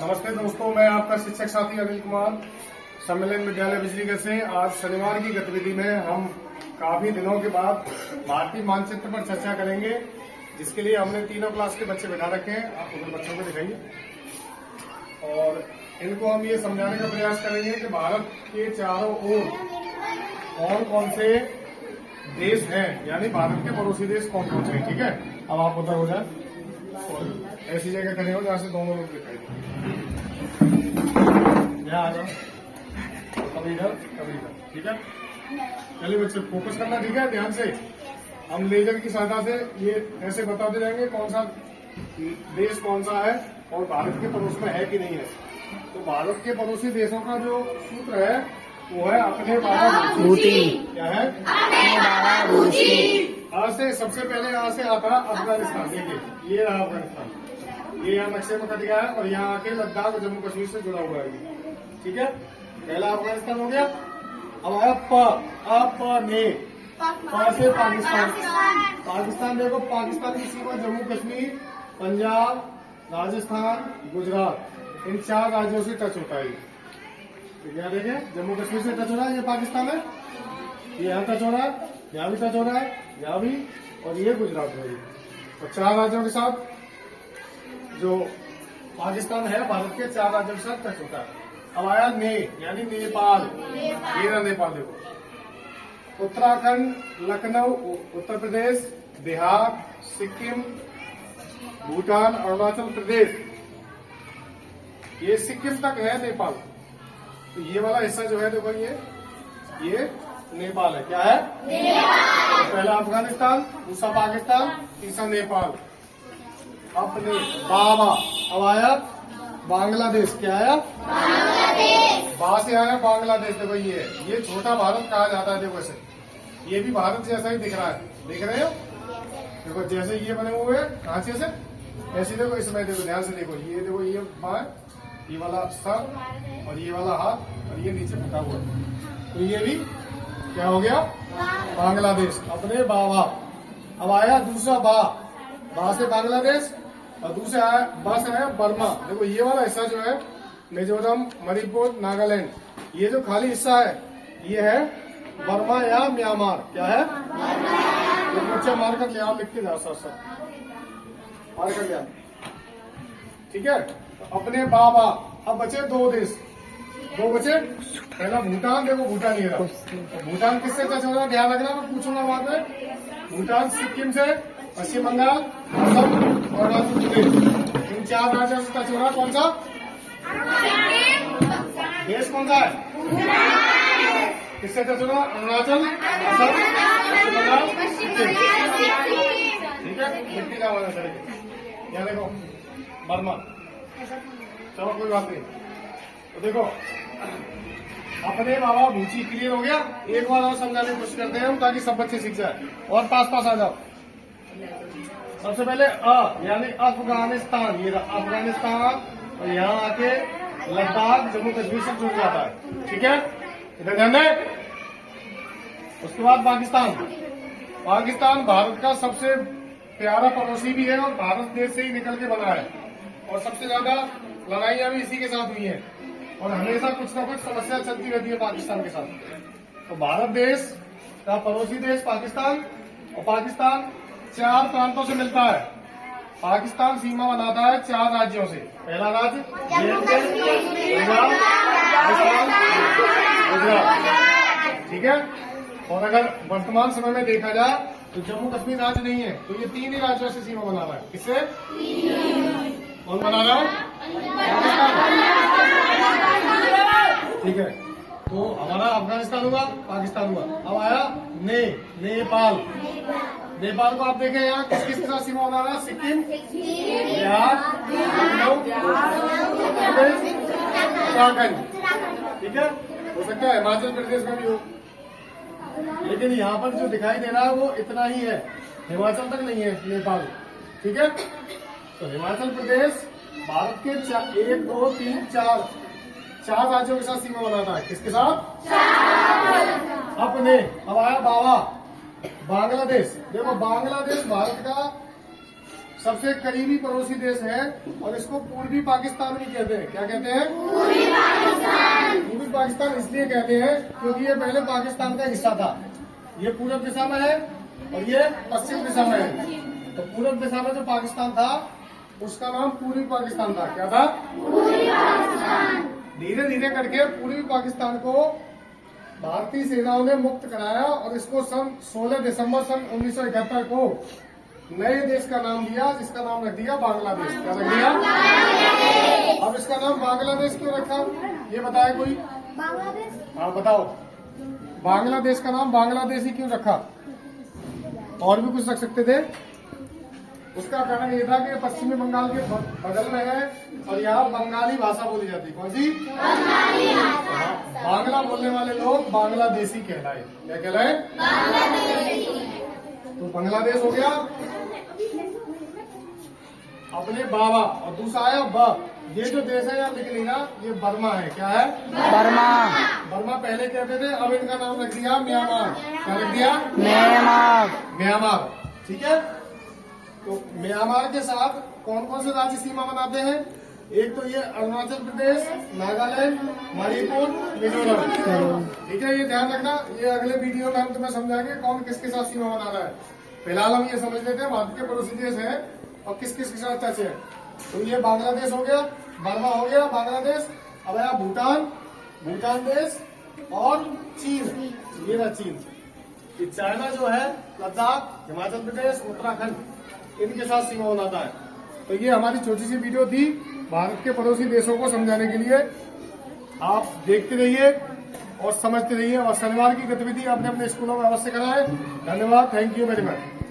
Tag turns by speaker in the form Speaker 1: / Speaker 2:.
Speaker 1: नमस्ते दोस्तों, मैं आपका शिक्षक साथी अनिल कुमार सम्मेलन विद्यालय बिजलीगढ़ से। आज शनिवार की गतिविधि में हम काफी दिनों के बाद भारतीय मानचित्र पर चर्चा करेंगे, जिसके लिए हमने तीनों क्लास के बच्चे बैठा रखे हैं। आप उन बच्चों को दिखाइए और इनको हम ये समझाने का प्रयास करेंगे कि भारत के चारों ओर कौन कौन से देश हैं, यानी भारत के पड़ोसी देश कौन कौन से हैं। ठीक है, अब आप पता हो जाए और ऐसी जगह खड़े हो जहाँ से दोनों लोग दिखाई यहाँ आ जाओ, कभी इधर कभी इधर। ठीक है, चलिए बच्चे फोकस करना। ठीक है, ध्यान से हम लेजर की सहायता से ये ऐसे बताते जाएंगे कौन सा देश कौन सा है और भारत के पड़ोस में है कि नहीं है। तो भारत के पड़ोसी देशों का जो सूत्र है वो है अपने बारह बूटी। क्या है? अपने बारह बूटी। आज से सबसे पहले यहाँ से आता है अफगानिस्तान। देखिए ये रहा अफगानिस्तान, ये यहाँ नक्शे में कट गया है और यहाँ आके लद्दाख और जम्मू कश्मीर से जुड़ा हुआ है। ठीक है, पहला अफगानिस्तान हो गया। अब आया से पाकिस्तान। पाकिस्तान देखो, पाकिस्तान की सीमा जम्मू कश्मीर, पंजाब, राजस्थान, गुजरात, इन 4 राज्यों से टच होता है। तो क्या देखें, जम्मू कश्मीर से टच हो रहा है, ये पाकिस्तान है, ये यहाँ टच हो रहा है, यहाँ भी टच हो रहा है, यहाँ भी, और ये गुजरात में। और 4 राज्यों के साथ जो पाकिस्तान है भारत के 4 राज्यों के साथ टच होता है। अब आया यानी नेपाल। ये रहा नेपाल। देखो उत्तराखंड, लखनऊ, उत्तर प्रदेश, बिहार, सिक्किम, भूटान, अरुणाचल प्रदेश, ये सिक्किम तक है नेपाल। तो ये वाला हिस्सा जो है देखो, ये नेपाल है। क्या है? नेपाल। तो पहला अफगानिस्तान, दूसरा पाकिस्तान, तीसरा नेपाल। अपने बाबा। अब आया बांग्लादेश। क्या आया? बांग्लादेश। वहां से आया बांग्लादेश। देखो ये छोटा भारत कहा जाता है। देखो इसे, ये भी भारत जैसा ही दिख रहा है, देख रहे हो? देखो जैसे ये बने हुए हैं ढांचे से, ऐसे देखो इसमें। देखो ध्यान से देखो, ये देखो, ये बाएं, ये वाला सर और ये वाला हाथ और ये नीचे फटा हुआ है। तो ये भी क्या हो गया? बांग्लादेश। अपने बाबा। अब आया दूसरा बा से बांग्लादेश और दूसरा आया बा से आया बर्मा। देखो ये वाला हिस्सा जो है मिजोरम, मणिपुर, नागालैंड, ये जो खाली हिस्सा है ये है बर्मा या म्यांमार। क्या है? तो बच्चा मार कर ले आओ, लिख के जाओ, साथ मार कर ले आओ। ठीक है, तो अपने बाबा। अब बचे 2 देश, 2 बचे। पहला भूटान। देखो भूटान ये रहा। तो भूटान किससे टच हो रहा है ध्यान रखना, मैं पूछूंगा बाद में। भूटान सिक्किम से, पश्चिम बंगाल, असम और अरुणाचल प्रदेश, इन 4 राज्यों से टच हो रहा है। कौन सा देश कौन सा है? किससे टच हो रहा? अरुणाचल, असम, पश्चिम बंगाल, सिक्किम। ठीक है, मिट्टी का वाला चलेगा। यहाँ देखो बर्मा। चलो कोई बात नहीं। तो देखो अपने बाबा भूची। क्लियर हो गया? एक बार और समझाने की कोशिश करते हैं हम, ताकि सब बच्चे सीख जाए और पास आ जाओ। सबसे पहले यानी अफगानिस्तान। ये अफगानिस्तान और यहाँ आके लद्दाख जम्मू कश्मीर से जुड़ जाता है। ठीक है, इधर ध्यान दें। उसके बाद पाकिस्तान। पाकिस्तान भारत का सबसे प्यारा पड़ोसी भी है और भारत देश से ही निकल के बना है और सबसे ज्यादा लड़ाइयां भी इसी के साथ हुई हैं और हमेशा कुछ ना कुछ समस्या चलती रहती है पाकिस्तान के साथ। तो भारत देश का पड़ोसी देश पाकिस्तान, और पाकिस्तान 4 प्रांतों से मिलता है। पाकिस्तान सीमा बनाता है 4 राज्यों से। पहला राज्य पंजाब, राजस्थान, गुजरात। ठीक है, और अगर वर्तमान समय में देखा जाए तो जम्मू कश्मीर राज्य नहीं है, तो ये 3 ही राज्यों से सीमा बना रहा है। किससे? कौन बना रहा है? ठीक है, तो हमारा अफगानिस्तान हुआ, पाकिस्तान हुआ। अब आया नेपाल। नेपाल को आप देखें, यहाँ किस किस के साथ सीमा बना रहा है? सिक्किम, बिहार, लखनऊ, उत्तर प्रदेश, उत्तराखंड। ठीक है, हो सकता है हिमाचल प्रदेश में भी हो, लेकिन यहाँ पर जो दिखाई दे रहा है वो इतना ही है, हिमाचल तक नहीं है नेपाल। ठीक है, तो हिमाचल प्रदेश भारत के 1, 2, 3, 4 राज्यों के साथ सीमा बनाता है। किसके साथ? अपने। अब आया बांग्लादेश। देखो बांग्लादेश भारत का सबसे करीबी पड़ोसी देश है और इसको पूर्वी पाकिस्तान भी कहते हैं। क्या कहते हैं? पूर्वी पाकिस्तान इसलिए कहते हैं क्योंकि ये पहले पाकिस्तान का हिस्सा था। ये पूरब दिशा में है और ये पश्चिम दिशा में है। तो पूरब दिशा में जो पाकिस्तान था उसका नाम पूर्वी पाकिस्तान था। क्या था? धीरे धीरे करके पूर्वी पाकिस्तान को भारतीय सेनाओं ने मुक्त कराया और इसको सन 16 दिसंबर सन 1971 को नए देश का नाम दिया, जिसका नाम रख दिया बांग्लादेश। क्या रख दिया? अब इसका नाम बांग्लादेश क्यों रखा, ये बताए कोई?
Speaker 2: बांग्लादेश।
Speaker 1: हाँ बताओ, बांग्लादेश का नाम बांग्लादेश ही क्यों रखा? और भी कुछ रख सकते थे। उसका कारण ये था कि पश्चिमी बंगाल के बगल में है और यहाँ बंगाली भाषा बोली जाती है। कौन सी? बंगाली भाषा। बांग्ला बोलने वाले लोग बांग्लादेशी कहलाए। क्या कहलाए? बांग्लादेशी। तो बांग्लादेश हो गया अपने बाबा, और दूसरा आया ब। ये जो देश है यहाँ लिख लेना, ये बर्मा है। क्या है? बर्मा। बर्मा पहले कहते थे, अब इनका नाम रख दिया म्यांमार। क्या रख दिया? म्यांमार। म्यांमार, ठीक है। तो म्यांमार के साथ कौन कौन से राज्य सीमा बनाते हैं? एक तो ये अरुणाचल प्रदेश, नागालैंड, मणिपुर, मिजोरम। ठीक है, ये ध्यान रखना। ये अगले वीडियो में हम तुम्हें समझाएंगे कौन किसके साथ सीमा बना रहा है। फिलहाल हम ये समझ लेते हैं भारत के पड़ोसी देश है और किस किस के साथ टच है। तो ये बांग्लादेश हो गया, बर्मा हो गया, बांग्लादेश। अब आया भूटान, भूटान देश और चीन। ये ना चीन, ये चाइना जो है, लद्दाख, हिमाचल प्रदेश, उत्तराखंड, इनके साथ सीमा बनाता है। तो ये हमारी छोटी सी वीडियो थी भारत के पड़ोसी देशों को समझाने के लिए। आप देखते रहिए और समझते रहिए और शनिवार की गतिविधि आपने अपने स्कूलों में अवश्य कराएं। धन्यवाद, थैंक यू वेरी मच।